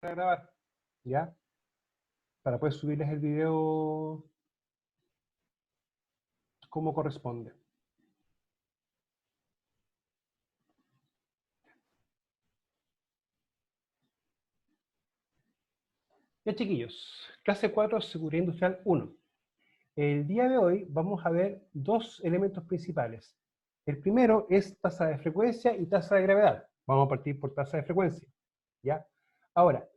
a grabar, ¿ya? Para poder subirles el video como corresponde. Ya, chiquillos, clase 4, Seguridad Industrial 1. El día de hoy vamos a ver dos elementos principales. El primero es tasa de frecuencia y tasa de gravedad. Vamos a partir por tasa de frecuencia, ¿ya? Ahora,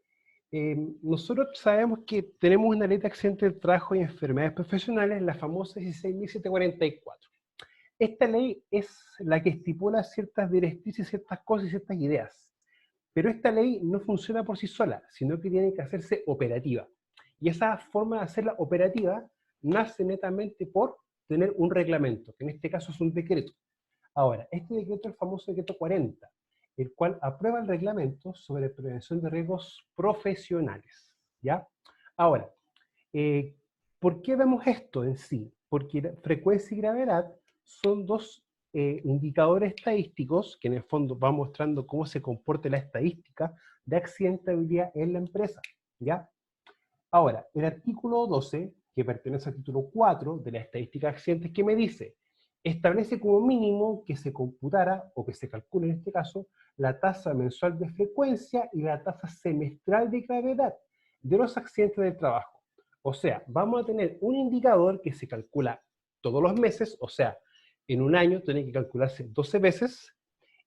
nosotros sabemos que tenemos una ley de accidentes de trabajo y enfermedades profesionales, la famosa 16.744. Esta ley es la que estipula ciertas directrices, ciertas cosas y ciertas ideas. Pero esta ley no funciona por sí sola, sino que tiene que hacerse operativa. Y esa forma de hacerla operativa nace netamente por tener un reglamento, que en este caso es un decreto. Ahora, este decreto es el famoso decreto 40, el cual aprueba el reglamento sobre prevención de riesgos profesionales, ¿ya? Ahora, eh, ¿por qué vemos esto en sí? Porque frecuencia y gravedad son dos indicadores estadísticos que en el fondo van mostrando cómo se comporta la estadística de accidentabilidad en la empresa, ¿ya? Ahora, el artículo 12, que pertenece al título 4 de la estadística de accidentes, que me dice, establece como mínimo que se computara, o que se calcule en este caso, la tasa mensual de frecuencia y la tasa semestral de gravedad de los accidentes de trabajo. O sea, vamos a tener un indicador que se calcula todos los meses, o sea, en un año tiene que calcularse 12 veces,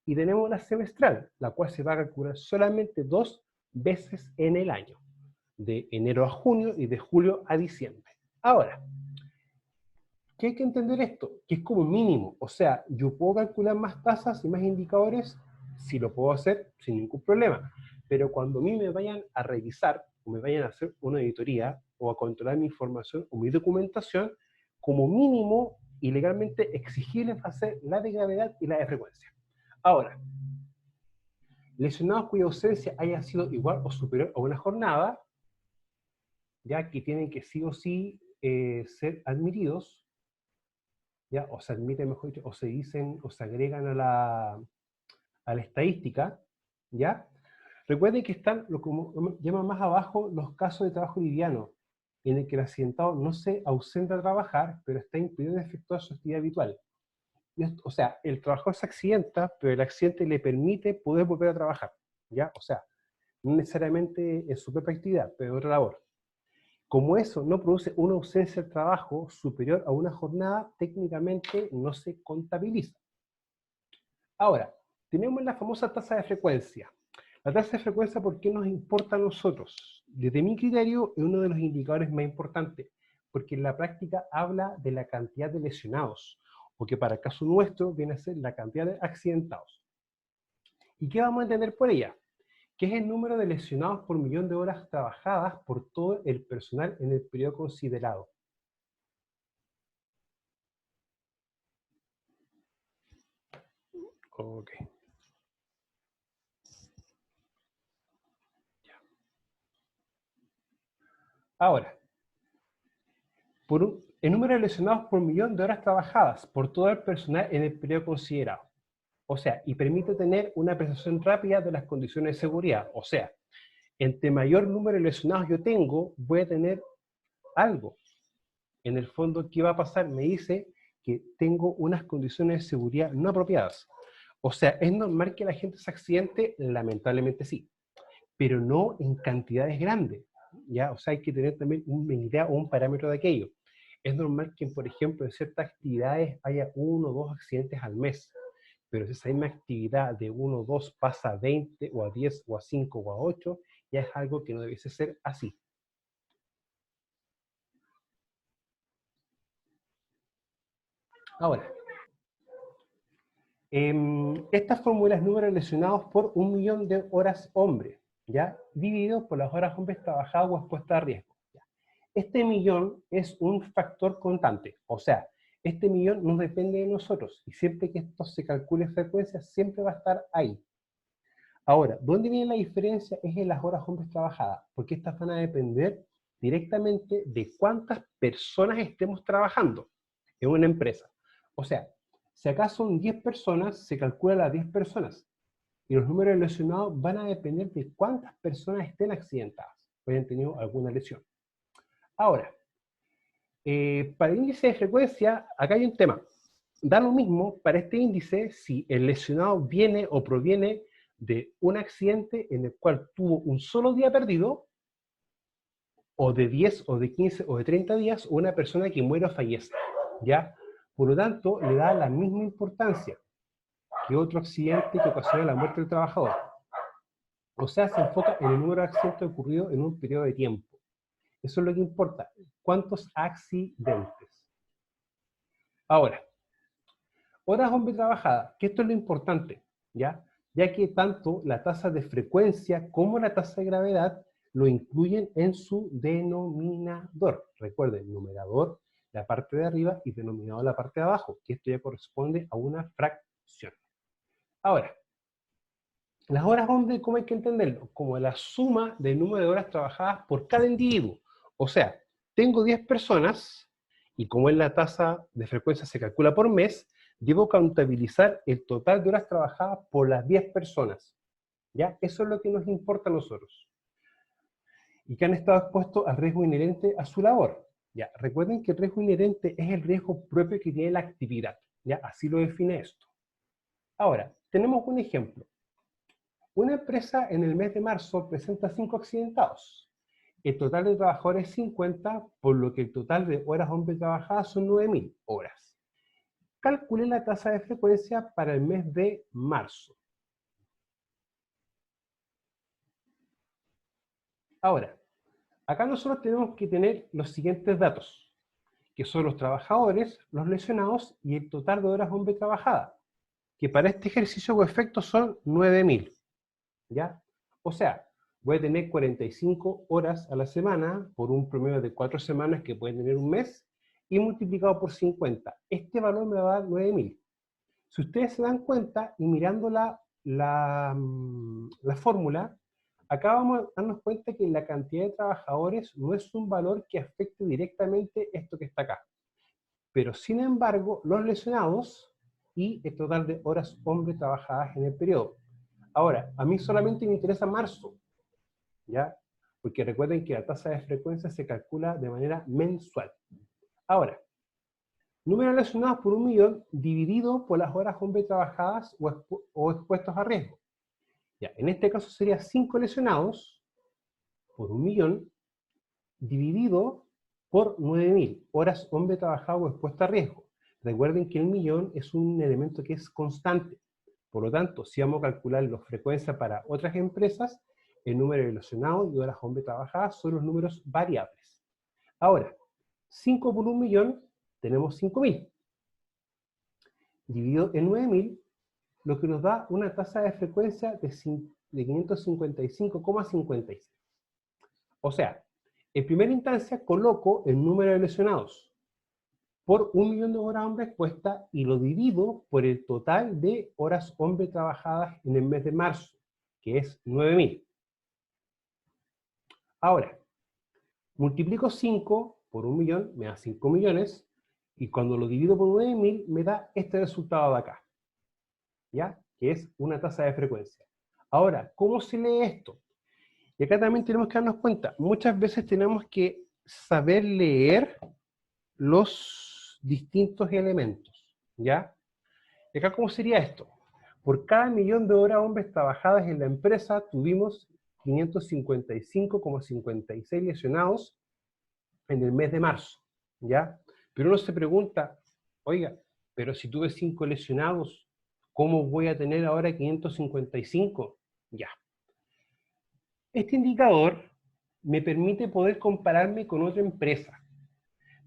y tenemos la semestral, la cual se va a calcular solamente 2 veces en el año, de enero a junio y de julio a diciembre. Ahora, ¿qué hay que entender esto? Que es como mínimo, o sea, yo puedo calcular más tasas y más indicadores, si lo puedo hacer sin ningún problema, pero cuando a mí me vayan a revisar o me vayan a hacer una auditoría o a controlar mi información o mi documentación, como mínimo y legalmente exigibles va a ser la de gravedad y la de frecuencia. Ahora, lesionados cuya ausencia haya sido igual o superior a una jornada, ya que tienen que sí o sí ser admitidos, ¿ya? O se admiten, mejor dicho, o se dicen, o se agregan a la estadística, ¿ya? Recuerden que están, lo que llaman más abajo, los casos de trabajo liviano, en el que el accidentado no se ausenta a trabajar, pero está impedido de efectuar su actividad habitual. O sea, el trabajador se accidenta, pero el accidente le permite poder volver a trabajar, ¿ya? O sea, no necesariamente en su propia actividad, pero en otra labor. Como eso no produce una ausencia de trabajo superior a una jornada, técnicamente no se contabiliza. Ahora, tenemos la famosa tasa de frecuencia. La tasa de frecuencia, ¿por qué nos importa a nosotros? Desde mi criterio, es uno de los indicadores más importantes, porque en la práctica habla de la cantidad de lesionados, o que para el caso nuestro viene a ser la cantidad de accidentados. ¿Y qué vamos a entender por ella? Que es el número de lesionados por millón de horas trabajadas por todo el personal en el periodo considerado. Ok. Ahora, el número de lesionados por millón de horas trabajadas por todo el personal en el periodo considerado. O sea, y permite tener una apreciación rápida de las condiciones de seguridad. O sea, entre mayor número de lesionados yo tengo, voy a tener algo. En el fondo, ¿qué va a pasar? Me dice que tengo unas condiciones de seguridad no apropiadas. O sea, ¿es normal que la gente se accidente? Lamentablemente sí, pero no en cantidades grandes, ¿ya? O sea, hay que tener también una idea o un parámetro de aquello. Es normal que, por ejemplo, en ciertas actividades haya 1 o 2 accidentes al mes, pero si esa misma actividad de 1 o 2 pasa a 20 o a 10 o a 5 o a 8, ya es algo que no debiese ser así. Ahora, esta fórmula es número de lesionados por 1.000.000 de horas hombre, ¿ya? Dividido por las horas hombres trabajadas o expuestas a riesgo. ¿Ya? Este millón es un factor constante, o sea, este millón no depende de nosotros, y siempre que esto se calcule frecuencia, siempre va a estar ahí. Ahora, ¿dónde viene la diferencia? Es en las horas hombres trabajadas, porque estas van a depender directamente de cuántas personas estemos trabajando en una empresa. O sea, si acá son 10 personas, se calcula las 10 personas. Y los números de lesionados van a depender de cuántas personas estén accidentadas o hayan tenido alguna lesión. Ahora, para el índice de frecuencia, acá hay un tema. Da lo mismo para este índice si el lesionado viene o proviene de un accidente en el cual tuvo un solo día perdido, o de 10, o de 15, o de 30 días, o una persona que muere o fallece, ¿ya? Por lo tanto, le da la misma importancia que otro accidente que ocasiona la muerte del trabajador. O sea, se enfoca en el número de accidentes ocurridos en un periodo de tiempo. Eso es lo que importa. ¿Cuántos accidentes? Ahora, horas hombre trabajadas, que esto es lo importante, ¿ya? Ya que tanto la tasa de frecuencia como la tasa de gravedad lo incluyen en su denominador. Recuerden, numerador, la parte de arriba, y denominador, la parte de abajo, que esto ya corresponde a una fracción. Ahora, las horas hombre, ¿cómo hay que entenderlo? Como la suma del número de horas trabajadas por cada individuo. O sea, tengo 10 personas, y como en la tasa de frecuencia se calcula por mes, debo contabilizar el total de horas trabajadas por las 10 personas. ¿Ya? Eso es lo que nos importa a nosotros. Y que han estado expuestos al riesgo inherente a su labor. ¿Ya? Recuerden que el riesgo inherente es el riesgo propio que tiene la actividad. ¿Ya? Así lo define esto. Ahora, tenemos un ejemplo. Una empresa en el mes de marzo presenta 5 accidentados. El total de trabajadores es 50, por lo que el total de horas hombre trabajadas son 9.000 horas. Calcule la tasa de frecuencia para el mes de marzo. Ahora, acá nosotros tenemos que tener los siguientes datos, que son los trabajadores, los lesionados y el total de horas hombre trabajadas, que para este ejercicio o efecto son 9.000. ¿Ya? O sea, voy a tener 45 horas a la semana por un promedio de 4 semanas que pueden tener un mes, y multiplicado por 50. Este valor me va a dar 9.000. Si ustedes se dan cuenta, y mirando la fórmula, acá vamos a darnos cuenta que la cantidad de trabajadores no es un valor que afecte directamente esto que está acá. Pero sin embargo, los lesionados y el total de horas hombre trabajadas en el periodo. Ahora, a mí solamente me interesa marzo, ¿ya? Porque recuerden que la tasa de frecuencia se calcula de manera mensual. Ahora, número de lesionados por 1.000.000 dividido por las horas hombre trabajadas o expuestos a riesgo. Ya, en este caso sería 5 lesionados por 1.000.000 dividido por 9.000 horas hombre trabajado o expuesto a riesgo. Recuerden que el millón es un elemento que es constante. Por lo tanto, si vamos a calcular la frecuencia para otras empresas, el número de lesionados y horas hombre trabajadas son los números variables. Ahora, 5 por 1.000.000, tenemos 5.000. Dividido en 9.000, lo que nos da una tasa de frecuencia de 555,56. O sea, en primera instancia coloco el número de lesionados por 1.000.000 de horas hombre expuestas y lo divido por el total de horas hombre trabajadas en el mes de marzo, que es 9.000. Ahora, multiplico 5 por 1.000.000, me da 5 millones, y cuando lo divido por 9.000 me da este resultado de acá, ¿ya? Que es una tasa de frecuencia. Ahora, ¿cómo se lee esto? Y acá también tenemos que darnos cuenta, muchas veces tenemos que saber leer los distintos elementos, ¿ya? Y acá, ¿cómo sería esto? Por cada 1.000.000 de horas hombres trabajadas en la empresa, tuvimos 555,56 lesionados en el mes de marzo, ¿ya? Pero uno se pregunta, oiga, pero si tuve 5 lesionados, ¿cómo voy a tener ahora 555? Ya. Este indicador me permite poder compararme con otra empresa,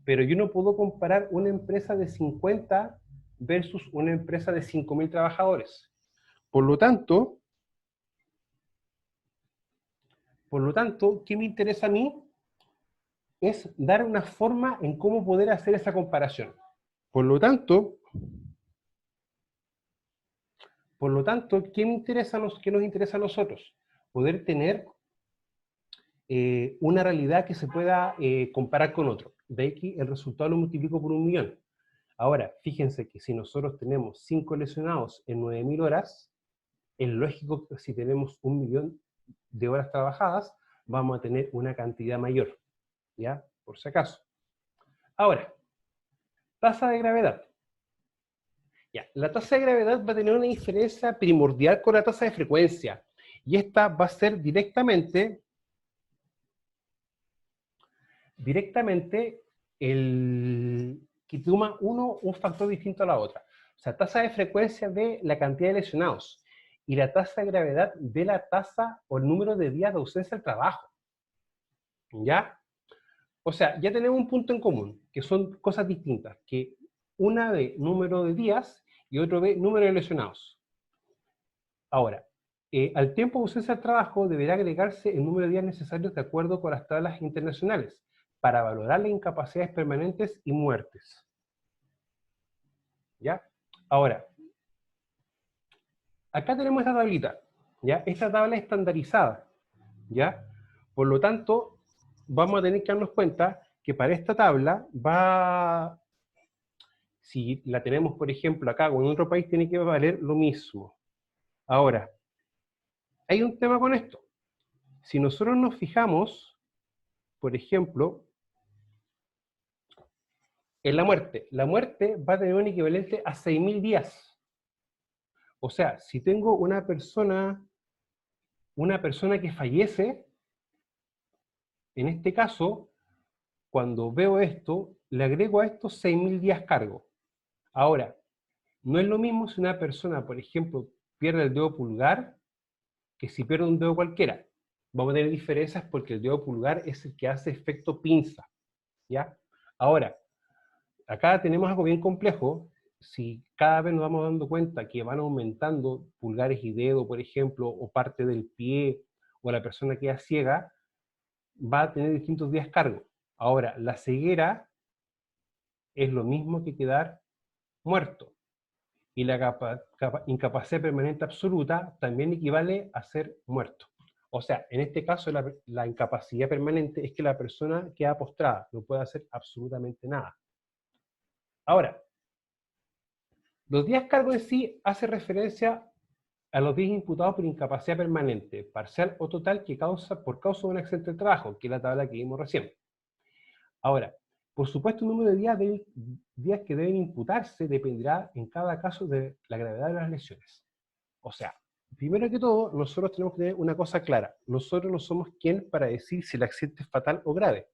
pero yo no puedo comparar una empresa de 50 versus una empresa de 5.000 trabajadores. Por lo tanto, ¿qué me interesa a mí? Es dar una forma en cómo poder hacer esa comparación. Por lo tanto, ¿qué nos interesa a nosotros? Poder tener una realidad que se pueda comparar con otro. De aquí el resultado lo multiplico por 1.000.000. Ahora, fíjense que si nosotros tenemos 5 lesionados en 9.000 horas, Es lógico que si tenemos 1.000.000 de horas trabajadas, vamos a tener una cantidad mayor, ¿ya? Por si acaso. Ahora, tasa de gravedad. Ya, la tasa de gravedad va a tener una diferencia primordial con la tasa de frecuencia. Y esta va a ser directamente el que toma un factor distinto a la otra. O sea, tasa de frecuencia de la cantidad de lesionados y la tasa de gravedad de la tasa o el número de días de ausencia al trabajo. ¿Ya? O sea, ya tenemos un punto en común, que son cosas distintas, que una ve número de días y otro ve número de lesionados. Ahora, al tiempo de ausencia al trabajo deberá agregarse el número de días necesarios de acuerdo con las tablas internacionales para valorar las incapacidades permanentes y muertes. ¿Ya? Ahora, acá tenemos esta tablita, ¿ya? Esta tabla es estandarizada, ¿ya? Por lo tanto, vamos a tener que darnos cuenta que para esta tabla va, si la tenemos, por ejemplo, acá o en otro país, tiene que valer lo mismo. Ahora, hay un tema con esto. Si nosotros nos fijamos, por ejemplo, en la muerte va a tener un equivalente a 6.000 días. O sea, si tengo una persona que fallece, en este caso, cuando veo esto, le agrego a estos 6.000 días cargo. Ahora, no es lo mismo si una persona, por ejemplo, pierde el dedo pulgar, que si pierde un dedo cualquiera. Vamos a tener diferencias porque el dedo pulgar es el que hace efecto pinza, ¿ya? Ahora, acá tenemos algo bien complejo. Si cada vez nos vamos dando cuenta que van aumentando pulgares y dedo, por ejemplo, o parte del pie, o la persona queda ciega, va a tener distintos días cargo. Ahora, la ceguera es lo mismo que quedar muerto. Y la incapacidad permanente absoluta también equivale a ser muerto. O sea, en este caso la incapacidad permanente es que la persona queda postrada, no puede hacer absolutamente nada. Ahora, los días cargo en sí hace referencia a los días imputados por incapacidad permanente, parcial o total que por causa de un accidente de trabajo, que es la tabla que vimos recién. Ahora, por supuesto, el número de días que deben imputarse dependerá en cada caso de la gravedad de las lesiones. O sea, primero que todo, nosotros tenemos que tener una cosa clara. Nosotros no somos quien para decir si el accidente es fatal o grave.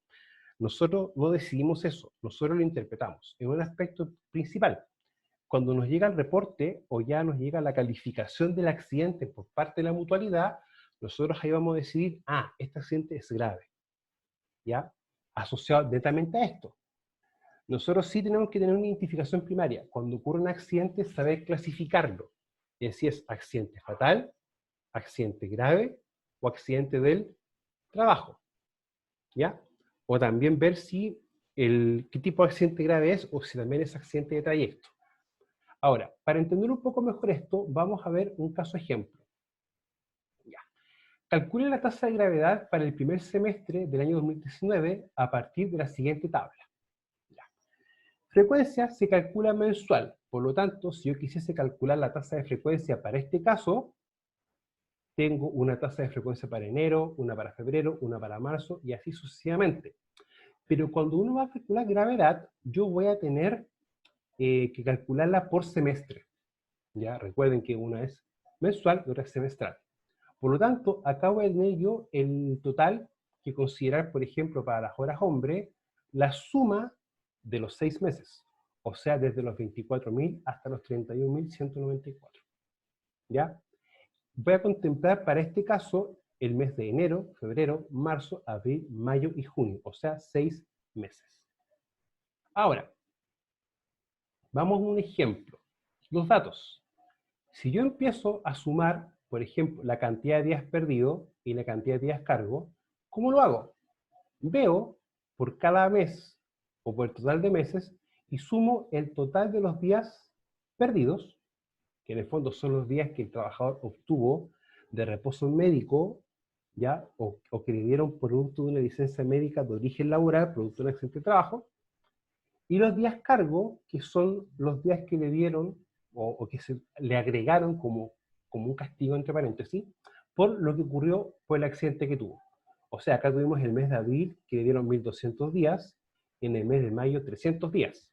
Nosotros no decidimos eso, nosotros lo interpretamos. En un aspecto principal, cuando nos llega el reporte o ya nos llega la calificación del accidente por parte de la mutualidad, nosotros ahí vamos a decidir, este accidente es grave, ¿ya? Asociado netamente a esto. Nosotros sí tenemos que tener una identificación primaria. Cuando ocurre un accidente, saber clasificarlo. Es decir, es accidente fatal, accidente grave o accidente del trabajo, ¿ya? O también ver si qué tipo de accidente grave es o si también es accidente de trayecto. Ahora, para entender un poco mejor esto, vamos a ver un caso ejemplo. Ya. Calcule la tasa de gravedad para el primer semestre del año 2019 a partir de la siguiente tabla. Ya. Frecuencia se calcula mensual, por lo tanto, si yo quisiese calcular la tasa de frecuencia para este caso, tengo una tasa de frecuencia para enero, una para febrero, una para marzo y así sucesivamente. Pero cuando uno va a calcular gravedad, yo voy a tener que calcularla por semestre. ¿Ya? Recuerden que una es mensual y otra es semestral. Por lo tanto, acá voy a tener yo el total que considerar, por ejemplo, para las horas hombre, la suma de los 6 meses. O sea, desde los 24.000 hasta los 31.194. ¿Ya? Voy a contemplar para este caso el mes de enero, febrero, marzo, abril, mayo y junio. O sea, 6 meses. Ahora, vamos a un ejemplo. Los datos. Si yo empiezo a sumar, por ejemplo, la cantidad de días perdidos y la cantidad de días cargo, ¿cómo lo hago? Veo por cada mes o por el total de meses y sumo el total de los días perdidos, que en el fondo son los días que el trabajador obtuvo de reposo médico, ¿ya? O que le dieron producto de una licencia médica de origen laboral, producto de un accidente de trabajo, y los días cargo, que son los días que le dieron o que se le agregaron como como un castigo entre paréntesis, por lo que ocurrió por el accidente que tuvo. O sea, acá tuvimos el mes de abril que le dieron 1200 días, y en el mes de mayo 300 días.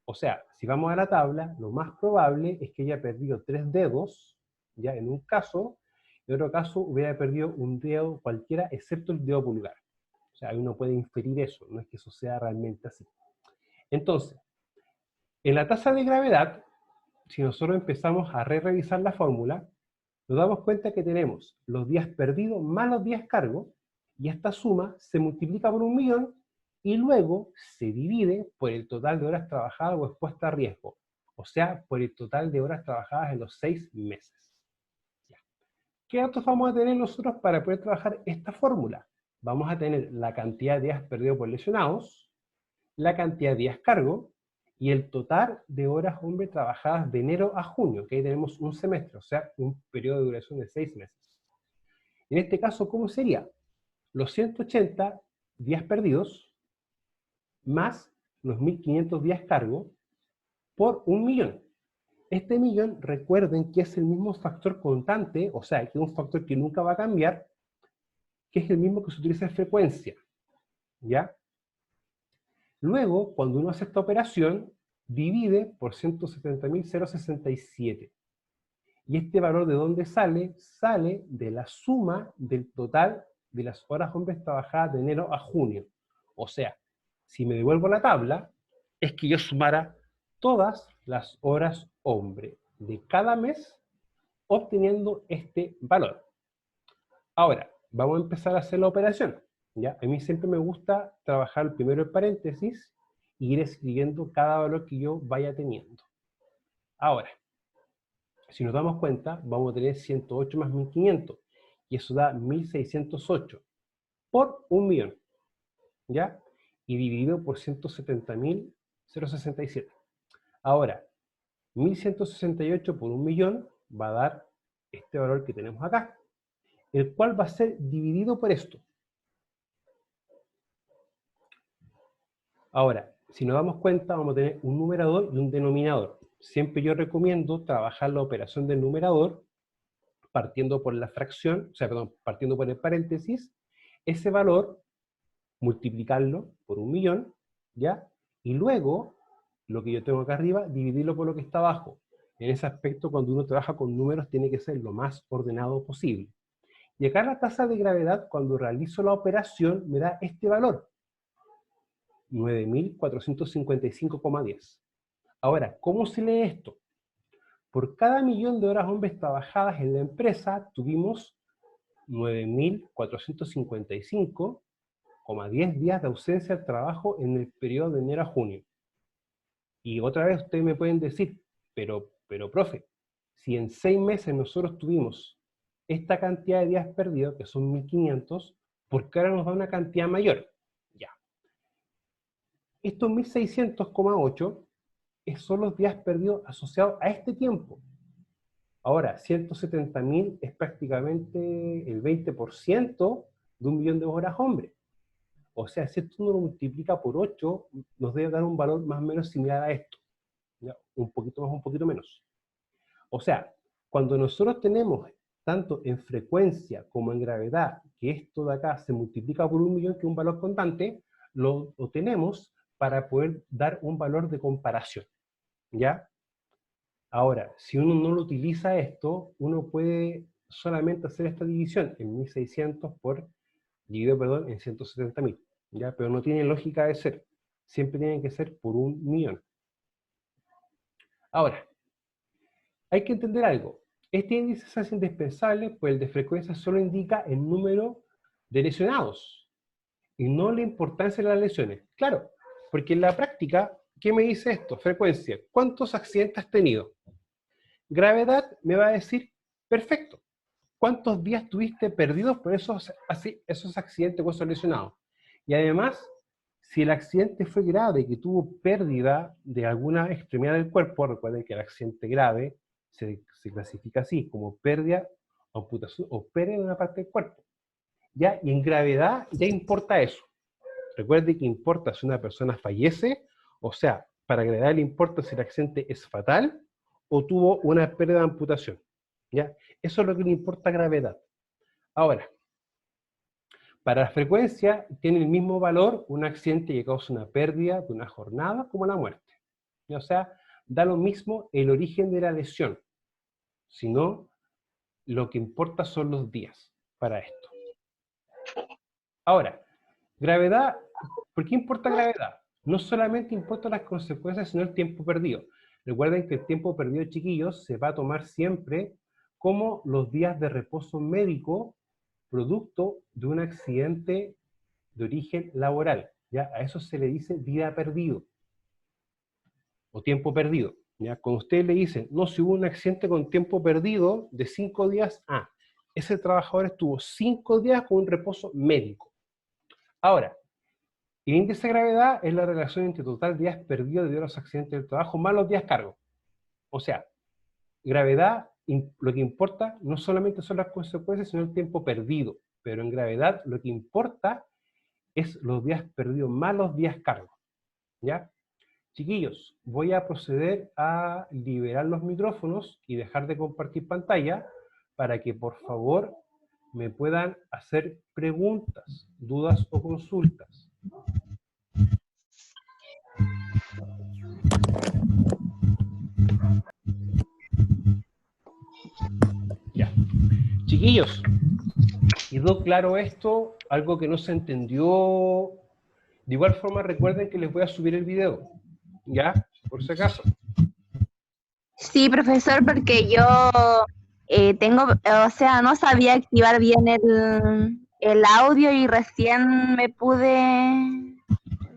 O sea, si vamos a la tabla, lo más probable es que haya perdido 3 dedos, ya en un caso, en otro caso hubiera perdido un dedo cualquiera, excepto el dedo pulgar. O sea, uno puede inferir eso, no es que eso sea realmente así. Entonces, en la tasa de gravedad, si nosotros empezamos a revisar la fórmula, nos damos cuenta que tenemos los días perdidos más los días cargo, y esta suma se multiplica por 1.000.000 y luego se divide por el total de horas trabajadas o expuestas a riesgo, o sea, por el total de horas trabajadas en los 6 meses. ¿Qué datos vamos a tener nosotros para poder trabajar esta fórmula? Vamos a tener la cantidad de días perdidos por lesionados, la cantidad de días cargo, y el total de horas hombre trabajadas de enero a junio, que ahí tenemos un semestre, o sea, un periodo de duración de 6 meses. En este caso, ¿cómo sería? Los 180 días perdidos más los 1.500 días cargo por 1.000.000. Este millón, recuerden que es el mismo factor constante, o sea, que es un factor que nunca va a cambiar, que es el mismo que se utiliza en frecuencia, ¿ya? Luego, cuando uno hace esta operación, divide por 170.067. ¿Y este valor de dónde sale? Sale de la suma del total de las horas hombres trabajadas de enero a junio. O sea, si me devuelvo la tabla, es que yo sumara todas las horas hombre de cada mes, obteniendo este valor. Ahora, vamos a empezar a hacer la operación. ¿Ya? A mí siempre me gusta trabajar primero el paréntesis e ir escribiendo cada valor que yo vaya teniendo. Ahora, si nos damos cuenta, vamos a tener 108 más 1.500, y eso da 1.608 por 1.000.000, ¿ya? Y dividido por 170.067. Ahora, 1.168 por 1.000.000 va a dar este valor que tenemos acá, el cual va a ser dividido por esto. Ahora, si nos damos cuenta, vamos a tener un numerador y un denominador. Siempre yo recomiendo trabajar la operación del numerador partiendo por la fracción, o sea, perdón, partiendo por el paréntesis, ese valor, multiplicarlo por 1.000.000, ¿ya? Y luego, lo que yo tengo acá arriba, dividirlo por lo que está abajo. En ese aspecto, cuando uno trabaja con números, tiene que ser lo más ordenado posible. Y acá la tasa de gravedad, cuando realizo la operación, me da este valor, 9.455,10. Ahora, ¿cómo se lee esto? Por cada 1.000.000 de horas hombres trabajadas en la empresa, tuvimos 9.455,10 días de ausencia al trabajo en el periodo de enero a junio. Y otra vez ustedes me pueden decir, pero profe, si en 6 meses nosotros tuvimos esta cantidad de días perdidos, que son 1.500, ¿por qué ahora nos da una cantidad mayor? Ya. Estos 1.600,8 son los días perdidos asociados a este tiempo. Ahora, 170.000 es prácticamente el 20% de 1.000.000 de horas hombre. O sea, si esto uno lo multiplica por 8, nos debe dar un valor más o menos similar a esto. ¿Ya? Un poquito más, un poquito menos. O sea, cuando nosotros tenemos tanto en frecuencia como en gravedad, que esto de acá se multiplica por 1.000.000, que es un valor constante, lo tenemos para poder dar un valor de comparación. ¿Ya? Ahora, si uno no lo utiliza esto, uno puede solamente hacer esta división en 1.600 dividido en 170.000, ¿ya? Pero no tiene lógica de ser. Siempre tiene que ser por 1.000.000. Ahora, hay que entender algo. Este índice se hace indispensable, pues el de frecuencia solo indica el número de lesionados y no la importancia de las lesiones. Claro, porque en la práctica, ¿qué me dice esto? Frecuencia. ¿Cuántos accidentes has tenido? Gravedad me va a decir, perfecto. ¿Cuántos días tuviste perdidos por esos accidentes o esos lesionados? Y además, si el accidente fue grave, que tuvo pérdida de alguna extremidad del cuerpo, recuerden que el accidente grave se clasifica así, como pérdida, amputación o pérdida de una parte del cuerpo. ¿Ya? Y en gravedad ya importa eso. Recuerde que importa si una persona fallece, o sea, para gravedad le importa si el accidente es fatal o tuvo una pérdida de amputación. ¿Ya? Eso es lo que le importa gravedad. Ahora, para la frecuencia tiene el mismo valor un accidente que causa una pérdida de una jornada como la muerte. O sea, da lo mismo el origen de la lesión, sino lo que importa son los días para esto. Ahora, gravedad, ¿por qué importa gravedad? No solamente importan las consecuencias, sino el tiempo perdido. Recuerden que el tiempo perdido, chiquillos, se va a tomar siempre como los días de reposo médico producto de un accidente de origen laboral. ¿Ya? A eso se le dice día perdido o tiempo perdido. ¿Ya? Cuando ustedes le dicen, no, si hubo un accidente con tiempo perdido de 5 días, ese trabajador estuvo 5 días con un reposo médico. Ahora, el índice de gravedad es la relación entre total días perdidos debido a los accidentes del trabajo más los días cargos. O sea, gravedad, lo que importa no solamente son las consecuencias, sino el tiempo perdido. Pero en gravedad lo que importa es los días perdidos más los días cargos. ¿Ya? Chiquillos, voy a proceder a liberar los micrófonos y dejar de compartir pantalla para que por favor me puedan hacer preguntas, dudas o consultas. Ya. Chiquillos, ¿quedó claro esto? ¿Algo que no se entendió? De igual forma recuerden que les voy a subir el video, ¿ya? Por si acaso. Sí, profesor, porque yo o sea, no sabía activar bien el audio y recién me pude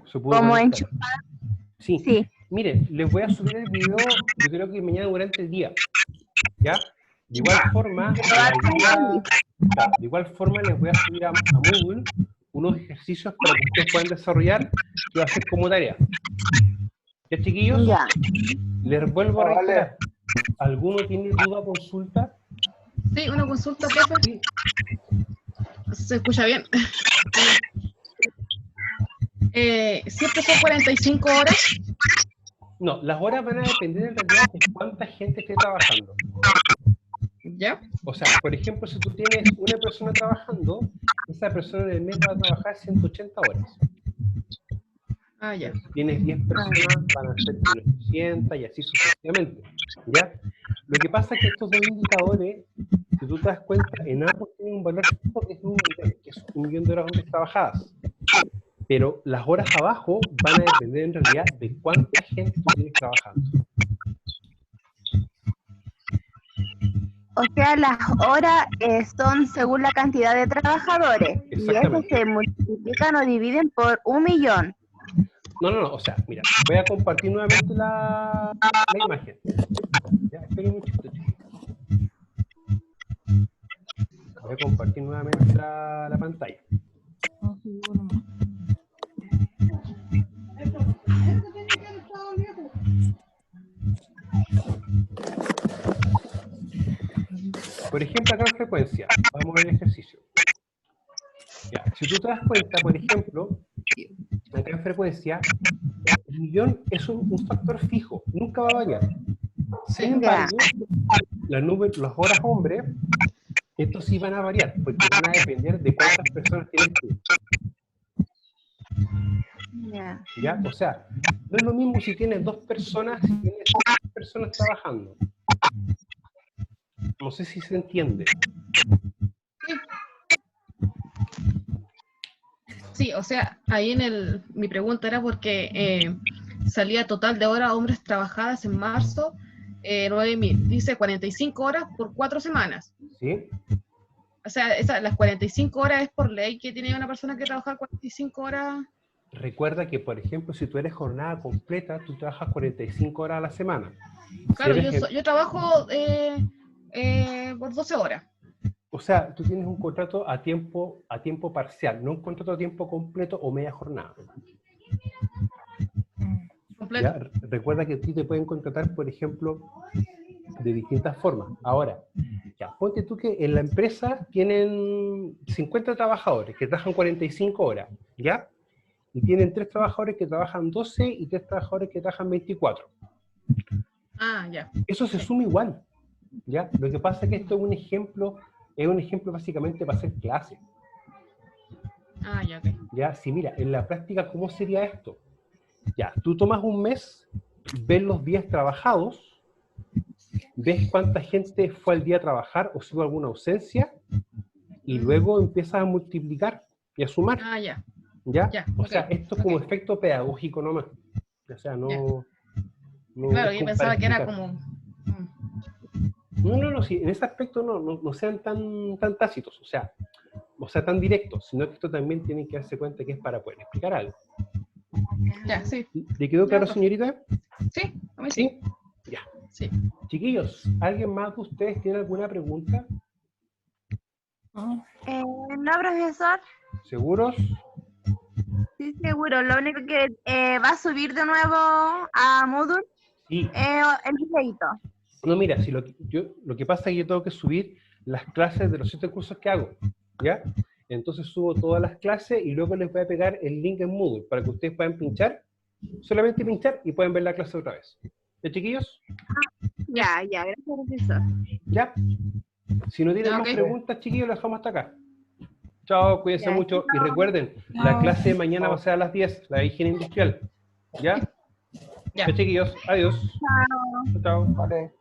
¿Se pudo como conectar? enchufar. Sí. Sí. Miren, les voy a subir el video, yo creo que mañana durante el día, ¿ya? De igual forma, de igual forma les voy a subir a Moodle unos ejercicios para que ustedes puedan desarrollar, que va a ser como tarea. ¿Ya, chiquillos? Ya. Les vuelvo a reiterar. ¿Alguno tiene duda o consulta? Sí, una consulta, profe. Sí. ¿Se escucha bien? ¿Siempre son 45 horas? No, las horas van a depender en realidad de cuánta gente esté trabajando. ¿Ya? O sea, por ejemplo, si tú tienes una persona trabajando, esa persona en el mes va a trabajar 180 horas. Ah, ya. Si tienes 10 personas, van a ser 180 y así sucesivamente. ¿Ya? Lo que pasa es que estos dos indicadores, si tú te das cuenta, en ambos tienen un valor fijo que es un millón de horas trabajadas. Pero las horas abajo van a depender en realidad de cuánta gente tú tienes trabajando. O sea, las horas son según la cantidad de trabajadores. Y eso se multiplican o dividen por 1.000.000. No, o sea, mira, voy a compartir nuevamente la imagen. Ya, esperen un chiquito. Voy a compartir nuevamente la pantalla. Por ejemplo, acá en frecuencia, vamos a ver el ejercicio. Ya, si tú te das cuenta, por ejemplo, acá en frecuencia, el millón es un factor fijo, nunca va a variar. Sin embargo, las horas hombres, estos sí van a variar, porque van a depender de cuántas personas tienes tú. ¿Ya? O sea, no es lo mismo si tienes 2 personas, si tienes 3 personas trabajando. No sé si se entiende. Sí, o sea, ahí mi pregunta era porque salía total de horas hombres trabajadas en marzo, 9.000. Dice 45 horas por 4 semanas. ¿Sí? O sea, las 45 horas es por ley que tiene una persona que trabajar 45 horas. Recuerda que, por ejemplo, si tú eres jornada completa, tú trabajas 45 horas a la semana. Claro, yo trabajo por 12 horas. O sea, tú tienes un contrato a tiempo parcial, no un contrato a tiempo completo o media jornada. Completo. ¿Ya? Recuerda que a ti te pueden contratar, por ejemplo, de distintas formas. Ahora, ya, ponte tú que en la empresa tienen 50 trabajadores que trabajan 45 horas, ¿ya? Y tienen 3 trabajadores que trabajan 12 y 3 trabajadores que trabajan 24. Ah, ya. Eso se suma igual. ¿Ya? Lo que pasa es que esto es un ejemplo básicamente para hacer clase. Ah, ya, ok. ¿Ya? Si mira, en la práctica, ¿cómo sería esto? Ya, tú tomas un mes, ves los días trabajados, ves cuánta gente fue al día a trabajar o si hubo alguna ausencia, y luego empiezas a multiplicar y a sumar. Ah, ya. ¿Ya? Ya, O ok, sea, esto es como ok. efecto pedagógico nomás. O sea, Ya. no Claro, es yo como para pensaba que era explicar. como... No, sí, en ese aspecto no sean tan tácitos, o sea, tan directos, sino que esto también tienen que darse cuenta que es para poder explicar algo. Ya, sí. ¿Le quedó claro, Ya, señorita? sí, a mí sí. ¿Sí? Ya. Sí. Chiquillos, ¿alguien más de ustedes tiene alguna pregunta? No, profesor. ¿Seguros? Sí, seguro. Lo único que va a subir de nuevo a Moodle Sí. el videito. No, mira, si lo que pasa es que yo tengo que subir las clases de los 7 cursos que hago, ¿ya? Entonces subo todas las clases y luego les voy a pegar el link en Moodle para que ustedes puedan pinchar, solamente pinchar y pueden ver la clase otra vez. ¿Ya, chiquillos? Ya, gracias, profesor. ¿Ya? Si no tienen Ya, más ok. preguntas, chiquillos, las dejamos hasta acá. Chao, cuídense Ya, mucho. Y chao. recuerden, la clase de mañana va a ser a las 10, la de higiene industrial. ¿Ya? Ya. Ya, chiquillos, adiós. Chao. Chao. Vale.